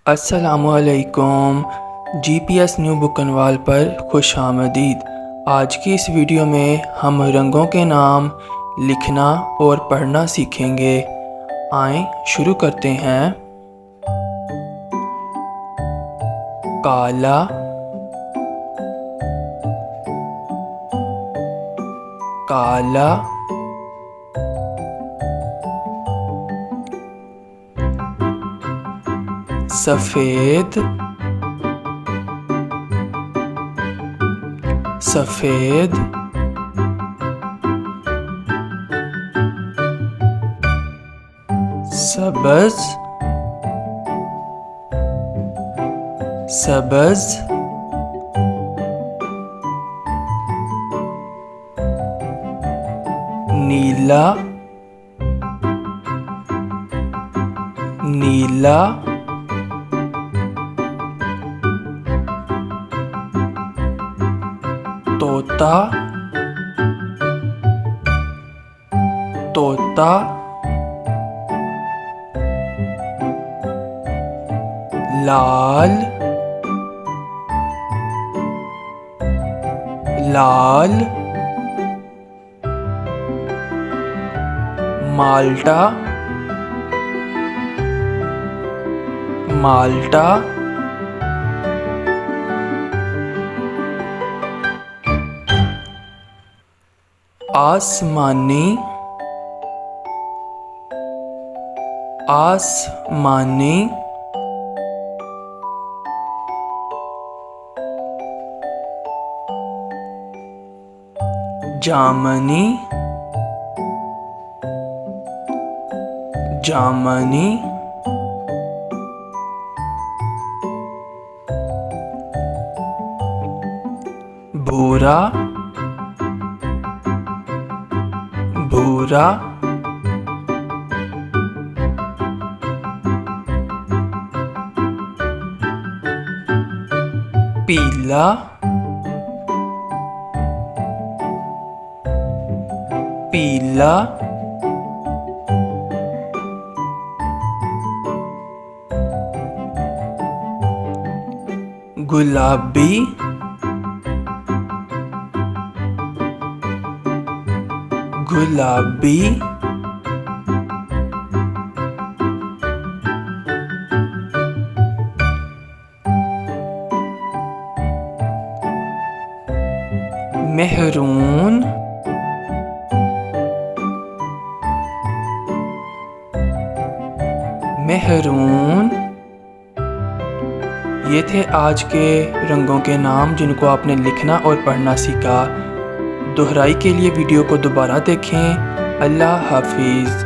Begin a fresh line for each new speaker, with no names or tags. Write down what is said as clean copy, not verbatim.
अस्सलामुअलैकुम। GPS new बुकनवाल पर खुश आमदीद। आज की इस वीडियो में हम रंगों के नाम लिखना और पढ़ना सीखेंगे। आएं शुरू करते हैं। काला, काला, सफ़ेद, सफ़ेद, सबज, सबज, नीला, नीला, तोता, तोता, लाल, लाल, माल्टा, माल्टा, आसमानी, आसमानी, जामनी, जामनी, भूरा, भूरा, पीला, पीला, गुलाबी, गुलाबी, मेहरून, मेहरून। ये थे आज के रंगों के नाम जिनको आपने लिखना और पढ़ना सीखा। दोहराई के लिए वीडियो को दोबारा देखें। अल्लाह हाफिज़।